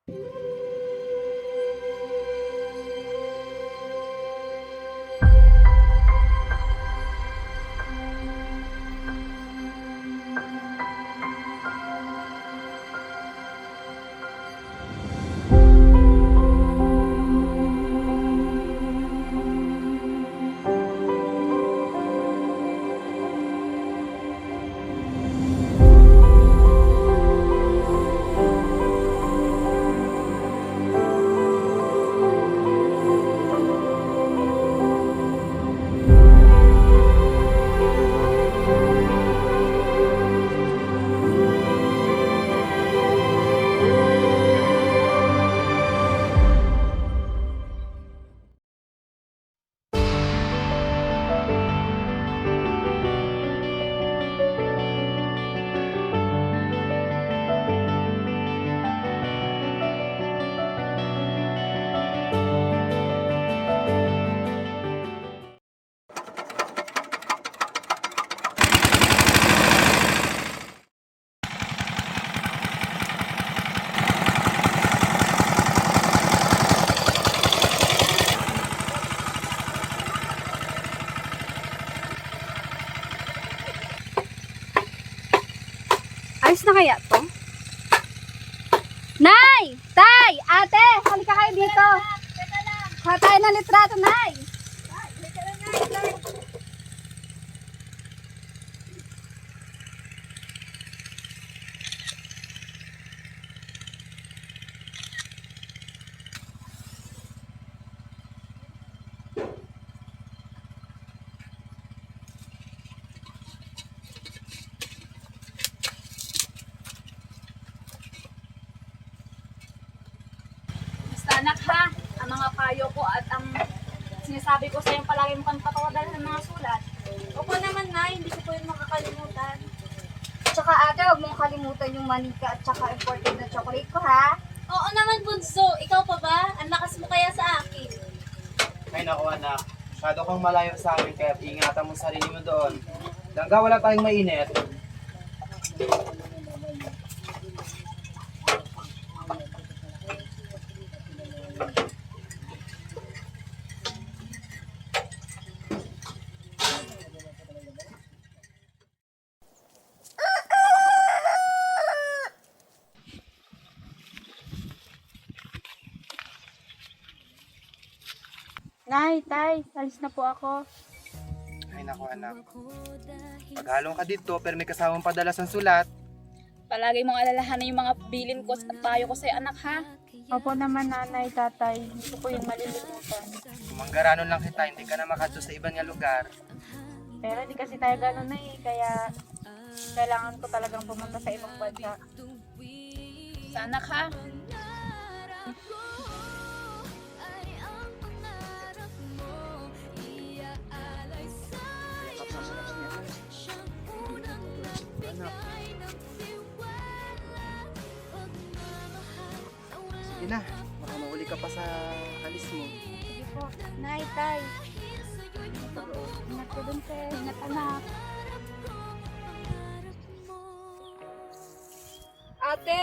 Ayos na kaya to? Nay! Tay! Ate! Halika kayo dito! Kuha tayo ng litrato, Nay! Anak ha, ang mga payo ko at ang sinasabi ko sa iyo palagi mo kang patawadan ng mga sulat. Opo naman, Nay. Hindi ko po yun makakalimutan. Tsaka ate, huwag mong kalimutan yung manika at tsaka imported na chocolate ko, ha? Oo naman bunso, ikaw pa ba? Ang lakas mo kaya sa akin. Ay naku anak, masyado kang malayo sa amin kaya ingatan mo sarili mo doon. Hanggang wala tayong mainit. Nay, tay, alis na po ako. Ay naku anak, paghalong ka dito pero may kasamang padalas ng sulat. Palagi mong alalahanan yung mga bilin ko at payo ko sa iyo anak ha. Opo naman nanay, tatay. Gusto ko yung malilimutan. Kung manggaranon lang kita, hindi ka na makadto sa ibang nga lugar. Pero di kasi tayo gano'n na kaya kailangan ko talagang pumunta sa ibang bansa. Sa anak ha. Sige na, baka mauli ka pa sa alis mo. Sige po. Nay, tay. Ingat ko dun, te. Ingat anak. Ate!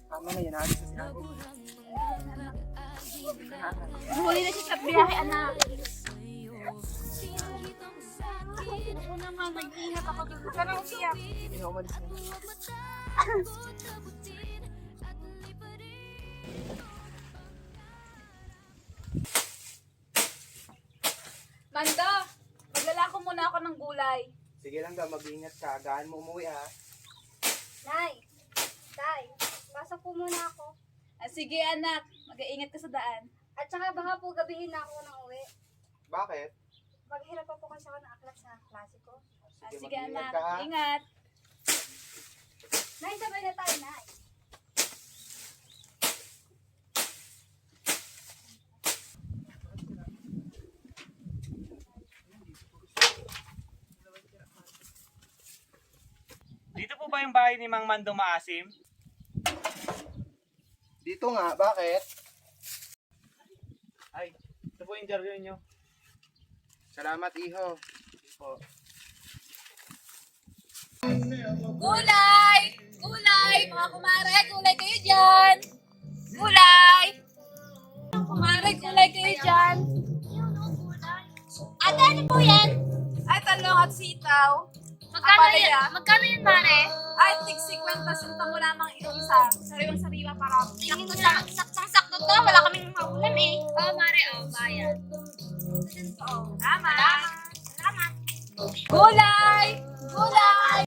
Tama na yan, alis na si ate. Huli na siya sa biyahe anak. Ako naman, nag-iingat ako dun. Huwag ka nang umiyak. Hindi na umalis na. Mando, maglalako muna ako ng gulay. Sige lang daw, mag-iingat ka. Gaan mo umuwi ha. Nay! Tay! Pasok po muna ako. Sige anak, mag-iingat ka sa daan. At saka baka po gabihin na ako ng uwi. Bakit? Maghirap pa po kasi ako ng aklat sa klase ko. Sige mag-iingat anak, ka ha. ingat. Nay, sabay na tayo, Nay. Dito po ba yung bahay ni Mang Mando Maasim? Dito nga, bakit? Ay, ito po yung interview nyo. Salamat, iho. Gulay! Gulay! Mga kumare, gulay kayo dyan! Gulay! Mga kumare, gulay kayo dyan! Ate, ano po yan? Ay, talong at sitaw. Magkano yan, Mare? Ay, tig-50 sintang mo lamang yung isa. Sariwang-sariwa para... Saktong-sakto to. Wala kaming maulam eh. Oo, Mare. Oo, bayan. Salamat. Salamat. Gulay! Gulay!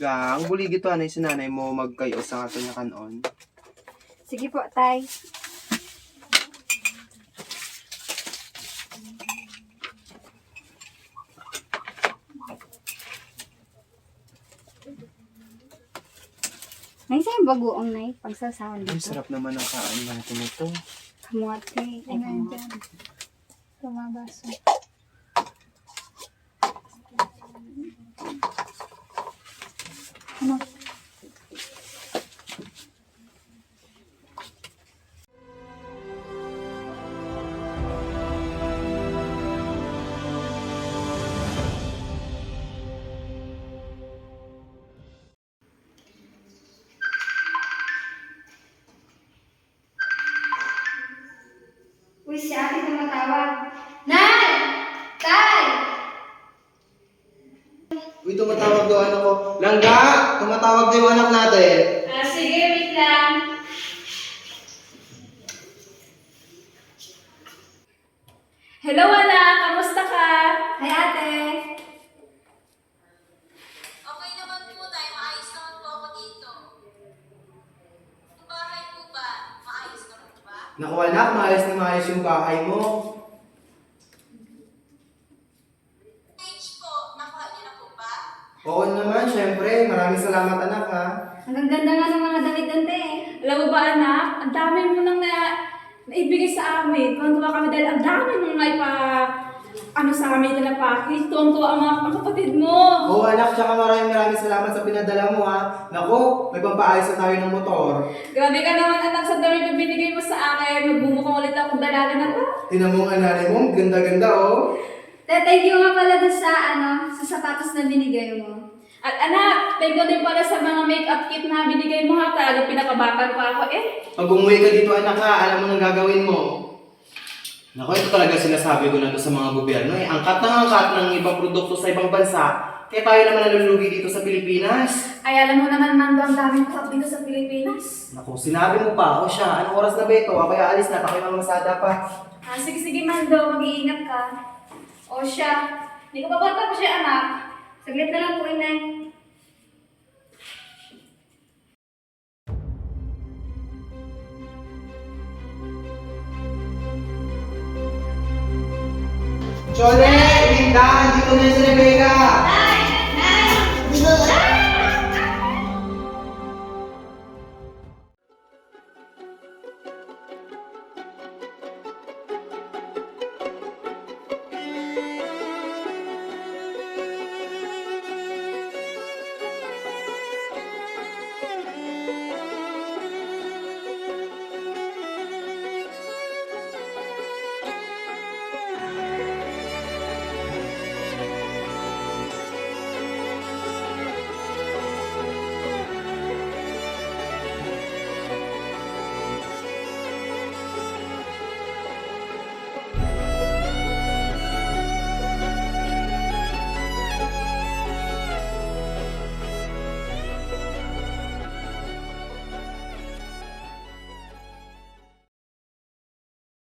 Gang, buligi to anay si nanay mo magkayo sa ato niya kanon. Sige po, tay. Nay, sa'yo bagoong, nay. Pagsasawan Ay, dito. sarap naman ang kaan natin ito. Kamote. Ay, kamote. Tumabaso. Ano? Uy, si ate tumatawag. Nay! Tay! Uy, tumatawag daw anak ko. Langga! Tumatawag daw yung anak natin. Sige, wait lang. Hello, anak! Kamusta ka? Hi, ate. Okay naman po tayo. Maayos naman po ako dito. Ang bahay po ba? Maayos naman ba? Naku anak, maayos na maayos yung bahay mo. Page po, nakuha niyo na po ba? Oo naman, syempre. Maraming salamat anak ha. Ang ganda nga ng mga damit dante eh. Alam mo ba anak, ang dami mo nang naibigay sa amin. Tuwang-tuwa kami dahil ang dami mong sa amin na package. Tuwang-tuwa ang kapatid mo. Oo anak, tsaka maraming salamat sa pinadala mo ha. Naku, may pampaayos na tayo ng motor. Grabe ka naman anak sa dami na binigay mo sa akin. Magbumukhang ulit akong dalaga na to. Tinan mo ang nanay mo, ganda-ganda oh. Thank you nga pala dun sa sa sapatos na binigay mo. At anak, thank you din pala sa mga makeup kit na binigay mo ha. Talagang pinakabata pa ako eh. Pag umuwi ka dito anak ha, alam mo nang gagawin mo. Naku, ito talaga sinasabi ko na to sa mga gobyerno eh. Angkat ng ibang produkto sa ibang bansa, kaya tayo naman nalulugi dito sa Pilipinas. Ay, alam mo naman Mando, ang daming crop dito sa Pilipinas. Naku, sinabi mo pa, o siya, anong oras na ba ito? Ako aalis na, pakimamamasada pa. Sige Mando, mag-iingat ka. O siya, hindi ko pa bata pa siya anak. Saglit na lang po, inay. Chole! Linda! Dito na si Rebecca!